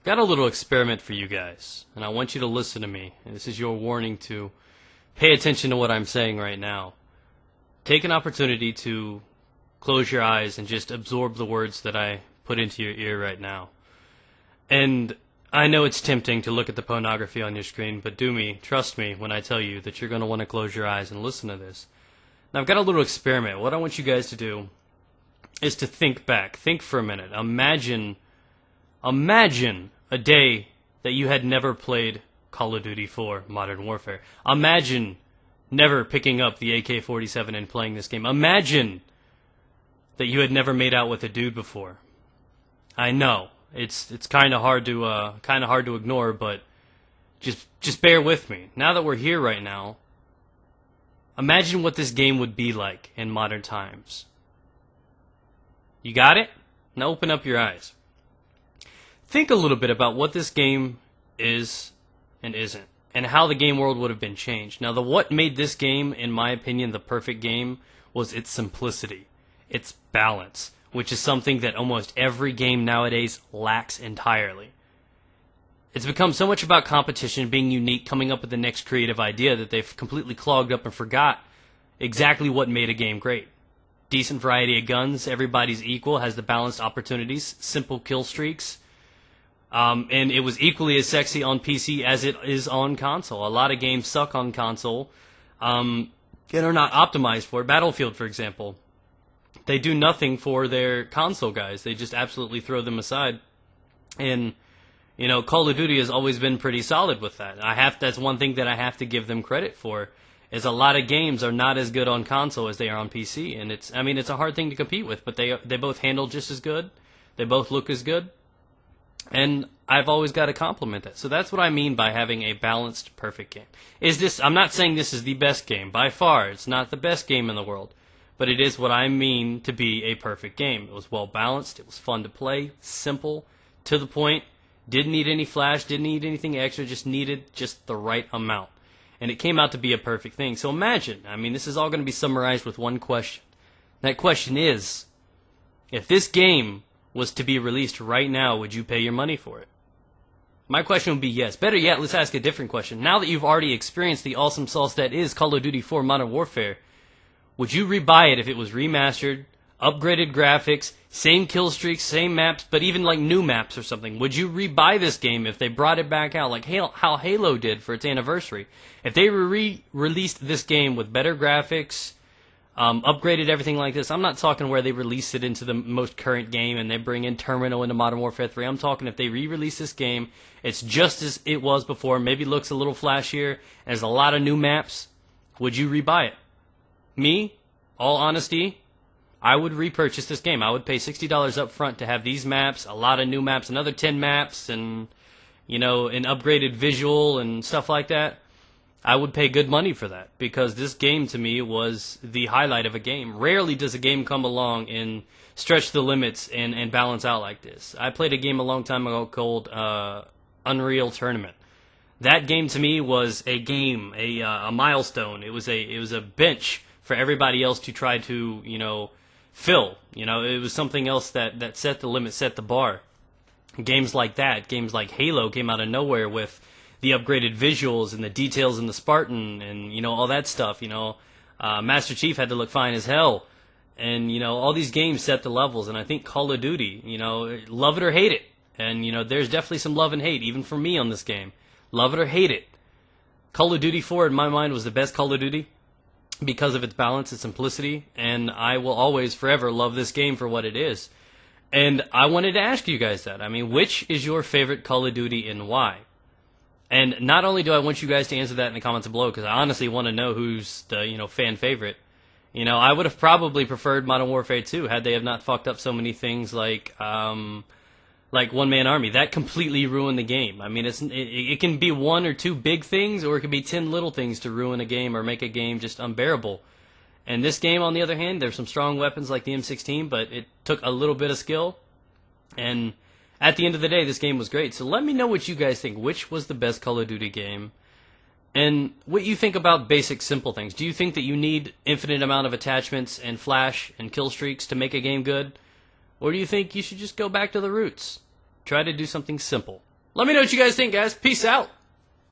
Got a little experiment for you guys, and I want you to listen to me. And this is your warning to pay attention to what I'm saying right now. Take an opportunity to close your eyes and just absorb the words that I put into your ear right now. And I know it's tempting to look at the pornography on your screen, but trust me when I tell you that you're going to want to close your eyes and listen to this. Now, I've got a little experiment. What I want you guys to do is to think back. Think for a minute. Imagine a day that you had never played Call of Duty 4 Modern Warfare. Imagine never picking up the AK-47 and playing this game. Imagine that you had never made out with a dude before. I know it's kind of hard to ignore, but just bear with me. Now that we're here right now, imagine what this game would be like in modern times. You got it? Now open up your eyes. Think a little bit about what this game is and isn't, and how the game world would have been changed. Now, what made this game, in my opinion, the perfect game was its simplicity, its balance, which is something that almost every game nowadays lacks entirely. It's become so much about competition, being unique, coming up with the next creative idea that they've completely clogged up and forgot exactly what made a game great. Decent variety of guns, everybody's equal, has the balanced opportunities, simple kill streaks, and it was equally as sexy on PC as it is on console. A lot of games suck on console and are not optimized for it. Battlefield, for example, they do nothing for their console guys. They just absolutely throw them aside. And Call of Duty has always been pretty solid with that. That's one thing that I have to give them credit for, is a lot of games are not as good on console as they are on PC, and it's a hard thing to compete with, but they both handle just as good. They both look as good. And I've always got to compliment that. So that's what I mean by having a balanced, perfect game. I'm not saying this is the best game. By far, it's not the best game in the world. But it is what I mean to be a perfect game. It was well balanced. It was fun to play. Simple. To the point. Didn't need any flash. Didn't need anything extra. Just needed just the right amount. And it came out to be a perfect thing. So imagine, this is all going to be summarized with one question. That question is, if this game was to be released right now, would you pay your money for it? My question would be yes. Better yet, let's ask a different question. Now that you've already experienced the awesome sauce that is Call of Duty 4 Modern Warfare, would you rebuy it if it was remastered, upgraded graphics, same kill streaks, same maps, but even like new maps or something? Would you rebuy this game if they brought it back out like how Halo did for its anniversary? If they released this game with better graphics, upgraded everything like this. I'm not talking where they release it into the most current game and they bring in Terminal into Modern Warfare 3. I'm talking if they re-release this game, it's just as it was before, maybe looks a little flashier, and there's a lot of new maps. Would you rebuy it? Me, all honesty, I would repurchase this game. I would pay $60 up front to have these maps, a lot of new maps, another 10 maps, and an upgraded visual and stuff like that. I would pay good money for that, because this game to me was the highlight of a game. Rarely does a game come along and stretch the limits and balance out like this. I played a game a long time ago called Unreal Tournament. That game to me was a game, a milestone. It was a bench for everybody else to try to fill. It was something else that set the limit, set the bar. Games like that, games like Halo came out of nowhere with the upgraded visuals and the details in the Spartan and, all that stuff, Master Chief had to look fine as hell. And, all these games set the levels. And I think Call of Duty, love it or hate it. And, there's definitely some love and hate, even for me on this game. Love it or hate it. Call of Duty 4, in my mind, was the best Call of Duty because of its balance, its simplicity. And I will always, forever, love this game for what it is. And I wanted to ask you guys that. Which is your favorite Call of Duty and why? And not only do I want you guys to answer that in the comments below, because I honestly want to know who's the, fan favorite. I would have probably preferred Modern Warfare 2 had they have not fucked up so many things like One Man Army. That completely ruined the game. It can be one or two big things, or it can be 10 little things to ruin a game or make a game just unbearable. And this game, on the other hand, there's some strong weapons like the M16, but it took a little bit of skill. And at the end of the day, this game was great. So let me know what you guys think. Which was the best Call of Duty game? And what you think about basic, simple things. Do you think that you need infinite amount of attachments and flash and kill streaks to make a game good? Or do you think you should just go back to the roots? Try to do something simple. Let me know what you guys think, guys. Peace out.